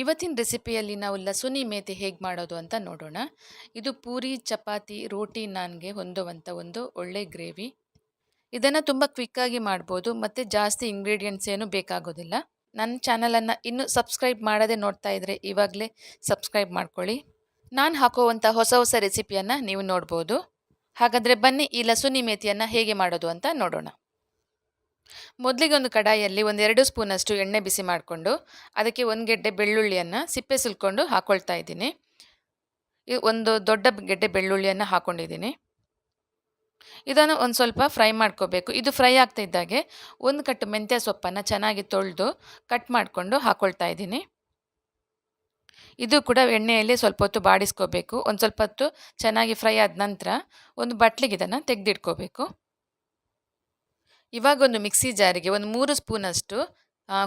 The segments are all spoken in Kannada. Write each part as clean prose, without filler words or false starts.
ಇವತ್ತಿನ ರೆಸಿಪಿಯಲ್ಲಿ ನಾವು ಲಸುನಿ ಮೇಥಿ ಹೇಗೆ ಮಾಡೋದು ಅಂತ ನೋಡೋಣ. ಇದು ಪೂರಿ, ಚಪಾತಿ, ರೋಟಿ, ನಾನ್‌ಗೆ ಹೊಂದುವಂಥ ಒಂದು ಒಳ್ಳೆ ಗ್ರೇವಿ. ಇದನ್ನು ತುಂಬ ಕ್ವಿಕ್ಕಾಗಿ ಮಾಡ್ಬೋದು ಮತ್ತು ಜಾಸ್ತಿ ಇಂಗ್ರೀಡಿಯೆಂಟ್ಸ್ ಏನು ಬೇಕಾಗೋದಿಲ್ಲ. ನನ್ನ ಚಾನಲನ್ನು ಇನ್ನೂ ಸಬ್ಸ್ಕ್ರೈಬ್ ಮಾಡದೆ ನೋಡ್ತಾ ಇದ್ದರೆ ಇವಾಗಲೇ ಸಬ್ಸ್ಕ್ರೈಬ್ ಮಾಡ್ಕೊಳ್ಳಿ. ನಾನು ಹಾಕುವಂಥ ಹೊಸ ಹೊಸ ರೆಸಿಪಿಯನ್ನು ನೀವು ನೋಡ್ಬೋದು. ಹಾಗಾದರೆ ಬನ್ನಿ ಈ ಲಸುನಿ ಮೇಥಿಯನ್ನು ಹೇಗೆ ಮಾಡೋದು ಅಂತ ನೋಡೋಣ. ಮೊದಲಿಗೆ ಒಂದು ಕಡಾಯಿಯಲ್ಲಿ 1-2 ಸ್ಪೂನಷ್ಟು ಎಣ್ಣೆ ಬಿಸಿ ಮಾಡಿಕೊಂಡು ಅದಕ್ಕೆ 1 ಗೆಡ್ಡೆ ಬೆಳ್ಳುಳ್ಳಿಯನ್ನು ಸಿಪ್ಪೆ ಸುಲ್ಕೊಂಡು ಹಾಕ್ಕೊಳ್ತಾ ಇದ್ದೀನಿ. ಒಂದು ದೊಡ್ಡ ಗೆಡ್ಡೆ ಬೆಳ್ಳುಳ್ಳಿಯನ್ನು ಹಾಕ್ಕೊಂಡಿದ್ದೀನಿ. ಇದನ್ನು ಒಂದು ಸ್ವಲ್ಪ ಫ್ರೈ ಮಾಡ್ಕೋಬೇಕು. ಇದು ಫ್ರೈ ಆಗ್ತಾ ಇದ್ದಾಗೆ 1 ಕಟ್ಟು ಮೆಂತ್ಯ ಸೊಪ್ಪನ್ನು ಚೆನ್ನಾಗಿ ತೊಳೆದು ಕಟ್ ಮಾಡಿಕೊಂಡು ಹಾಕ್ಕೊಳ್ತಾ ಇದ್ದೀನಿ. ಇದು ಕೂಡ ಎಣ್ಣೆಯಲ್ಲಿ ಸ್ವಲ್ಪ ಹೊತ್ತು ಬಾಡಿಸ್ಕೋಬೇಕು. ಒಂದು ಸ್ವಲ್ಪ ಹೊತ್ತು ಚೆನ್ನಾಗಿ ಫ್ರೈ ಆದ ನಂತರ ಒಂದು ಬಟ್ಲಿಗೆ ಇದನ್ನು ತೆಗೆದಿಟ್ಕೋಬೇಕು. ಇವಾಗ ಒಂದು ಮಿಕ್ಸಿ ಜಾರಿಗೆ ಒಂದು 3 ಸ್ಪೂನಷ್ಟು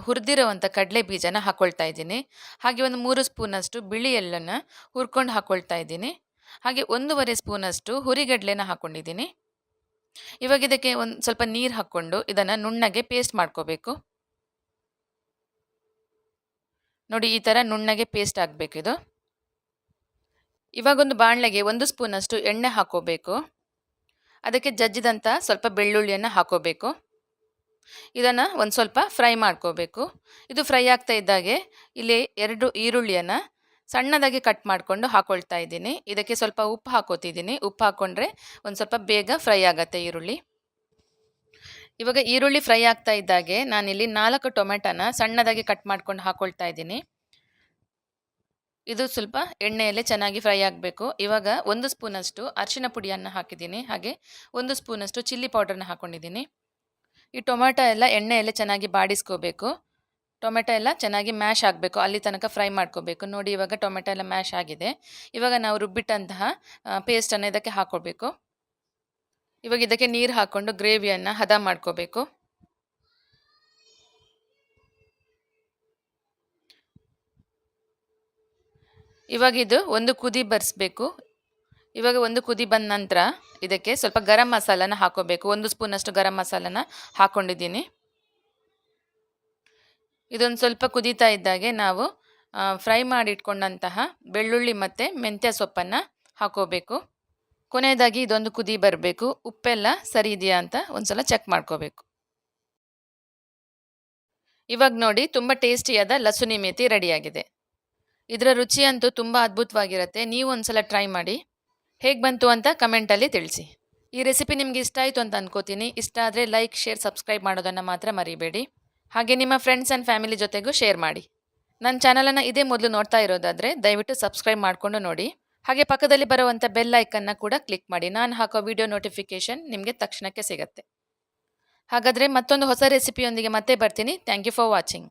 ಹುರಿದಿರುವಂಥ ಕಡಲೆ ಬೀಜನ ಹಾಕ್ಕೊಳ್ತಾ ಇದ್ದೀನಿ. ಹಾಗೆ ಒಂದು 3 ಸ್ಪೂನಷ್ಟು ಬಿಳಿ ಎಳ್ಳನ್ನು ಹುರ್ಕೊಂಡು ಹಾಕ್ಕೊಳ್ತಾ ಇದ್ದೀನಿ. ಹಾಗೆ 1.5 ಸ್ಪೂನಷ್ಟು ಹುರಿಗಡಲೆನ ಹಾಕ್ಕೊಂಡಿದ್ದೀನಿ. ಇವಾಗ ಇದಕ್ಕೆ ಒಂದು ಸ್ವಲ್ಪ ನೀರು ಹಾಕ್ಕೊಂಡು ಇದನ್ನು ನುಣ್ಣಗೆ ಪೇಸ್ಟ್ ಮಾಡ್ಕೋಬೇಕು. ನೋಡಿ, ಈ ಥರ ನುಣ್ಣಗೆ ಪೇಸ್ಟ್ ಆಗಬೇಕು ಇದು. ಇವಾಗೊಂದು ಬಾಣಲೆಗೆ 1 ಸ್ಪೂನಷ್ಟು ಎಣ್ಣೆ ಹಾಕ್ಕೋಬೇಕು. ಅದಕ್ಕೆ ಜಜ್ಜಿದಂಥ ಸ್ವಲ್ಪ ಬೆಳ್ಳುಳ್ಳಿಯನ್ನು ಹಾಕ್ಕೋಬೇಕು. ಇದನ್ನು ಒಂದು ಸ್ವಲ್ಪ ಫ್ರೈ ಮಾಡ್ಕೋಬೇಕು. ಇದು ಫ್ರೈ ಆಗ್ತಾ ಇದ್ದಾಗೆ ಇಲ್ಲಿ 2 ಈರುಳ್ಳಿಯನ್ನು ಸಣ್ಣದಾಗಿ ಕಟ್ ಮಾಡಿಕೊಂಡು ಹಾಕ್ಕೊಳ್ತಾ ಇದ್ದೀನಿ. ಇದಕ್ಕೆ ಸ್ವಲ್ಪ ಉಪ್ಪು ಹಾಕೋತಿದ್ದೀನಿ. ಉಪ್ಪು ಹಾಕ್ಕೊಂಡ್ರೆ ಒಂದು ಸ್ವಲ್ಪ ಬೇಗ ಫ್ರೈ ಆಗುತ್ತೆ ಈರುಳ್ಳಿ. ಇವಾಗ ಈರುಳ್ಳಿ ಫ್ರೈ ಆಗ್ತಾ ಇದ್ದಾಗೆ ನಾನಿಲ್ಲಿ 4 ಟೊಮೆಟೊನ ಸಣ್ಣದಾಗಿ ಕಟ್ ಮಾಡ್ಕೊಂಡು ಹಾಕ್ಕೊಳ್ತಾ ಇದ್ದೀನಿ. ಇದು ಸ್ವಲ್ಪ ಎಣ್ಣೆಯಲ್ಲೇ ಚೆನ್ನಾಗಿ ಫ್ರೈ ಆಗಬೇಕು. ಇವಾಗ 1 ಸ್ಪೂನಷ್ಟು ಅರಿಶಿನ ಪುಡಿಯನ್ನು ಹಾಕಿದ್ದೀನಿ. ಹಾಗೆ 1 ಸ್ಪೂನಷ್ಟು ಚಿಲ್ಲಿ ಪೌಡರ್ನ ಹಾಕ್ಕೊಂಡಿದ್ದೀನಿ. ಈ ಟೊಮೆಟೊ ಎಲ್ಲ ಎಣ್ಣೆಯಲ್ಲೇ ಚೆನ್ನಾಗಿ ಬಾಡಿಸ್ಕೋಬೇಕು. ಟೊಮೆಟೊ ಎಲ್ಲ ಚೆನ್ನಾಗಿ ಮ್ಯಾಶ್ ಆಗಬೇಕು, ಅಲ್ಲಿ ತನಕ ಫ್ರೈ ಮಾಡ್ಕೋಬೇಕು. ನೋಡಿ, ಇವಾಗ ಟೊಮೆಟೊ ಎಲ್ಲ ಮ್ಯಾಶ್ ಆಗಿದೆ. ಇವಾಗ ನಾವು ರುಬ್ಬಿಟ್ಟಂತಹ ಪೇಸ್ಟನ್ನು ಇದಕ್ಕೆ ಹಾಕ್ಕೊಳ್ಬೇಕು. ಇವಾಗ ಇದಕ್ಕೆ ನೀರು ಹಾಕ್ಕೊಂಡು ಗ್ರೇವಿಯನ್ನು ಹದ ಮಾಡ್ಕೋಬೇಕು. ಇವಾಗ ಇದು ಒಂದು ಕುದಿ ಬರಿಸ್ಬೇಕು. ಇವಾಗ ಒಂದು ಕುದಿ ಬಂದ ನಂತರ ಇದಕ್ಕೆ ಸ್ವಲ್ಪ ಗರಂ ಮಸಾಲನ ಹಾಕೋಬೇಕು. 1 ಸ್ಪೂನಷ್ಟು ಗರಂ ಮಸಾಲನ ಹಾಕ್ಕೊಂಡಿದ್ದೀನಿ. ಇದೊಂದು ಸ್ವಲ್ಪ ಕುದೀತಾ ಇದ್ದಾಗೆ ನಾವು ಫ್ರೈ ಮಾಡಿ ಇಟ್ಕೊಂಡಂತಹ ಬೆಳ್ಳುಳ್ಳಿ ಮತ್ತು ಮೆಂತ್ಯ ಸೊಪ್ಪನ್ನು ಹಾಕೋಬೇಕು. ಕೊನೆಯದಾಗಿ ಇದೊಂದು ಕುದಿ ಬರಬೇಕು. ಉಪ್ಪೆಲ್ಲ ಸರಿ ಇದೆಯಾ ಅಂತ ಒಂದು ಸಲ ಚೆಕ್ ಮಾಡ್ಕೋಬೇಕು. ಇವಾಗ ನೋಡಿ, ತುಂಬ ಟೇಸ್ಟಿಯಾದ ಲಸುನಿ ಮೇಥಿ ರೆಡಿಯಾಗಿದೆ. ಇದರ ರುಚಿಯಂತೂ ತುಂಬ ಅದ್ಭುತವಾಗಿರುತ್ತೆ. ನೀವು ಒಂದು ಸಲ ಟ್ರೈ ಮಾಡಿ. ಹೇಗೆ ಬಂತು ಅಂತ ಕಮೆಂಟಲ್ಲಿ ತಿಳಿಸಿ. ಈ ರೆಸಿಪಿ ನಿಮಗೆ ಇಷ್ಟ ಆಯಿತು ಅಂತ ಅನ್ಕೋತೀನಿ. ಇಷ್ಟ ಆದರೆ ಲೈಕ್, ಶೇರ್, ಸಬ್ಸ್ಕ್ರೈಬ್ ಮಾಡೋದನ್ನು ಮಾತ್ರ ಮರಿಬೇಡಿ. ಹಾಗೆ ನಿಮ್ಮ ಫ್ರೆಂಡ್ಸ್ ಆ್ಯಂಡ್ ಫ್ಯಾಮಿಲಿ ಜೊತೆಗೂ ಶೇರ್ ಮಾಡಿ. ನನ್ನ ಚಾನಲನ್ನು ಇದೇ ಮೊದಲು ನೋಡ್ತಾ ಇರೋದಾದರೆ ದಯವಿಟ್ಟು ಸಬ್ಸ್ಕ್ರೈಬ್ ಮಾಡಿಕೊಂಡು ನೋಡಿ. ಹಾಗೆ ಪಕ್ಕದಲ್ಲಿ ಬರುವಂಥ ಬೆಲ್ ಐಕನ್ನ ಕೂಡ ಕ್ಲಿಕ್ ಮಾಡಿ. ನಾನು ಹಾಕೋ ವಿಡಿಯೋ ನೋಟಿಫಿಕೇಷನ್ ನಿಮಗೆ ತಕ್ಷಣಕ್ಕೆ ಸಿಗುತ್ತೆ. ಹಾಗಾದರೆ ಮತ್ತೊಂದು ಹೊಸ ರೆಸಿಪಿಯೊಂದಿಗೆ ಮತ್ತೆ ಬರ್ತೀನಿ. Thank you for watching.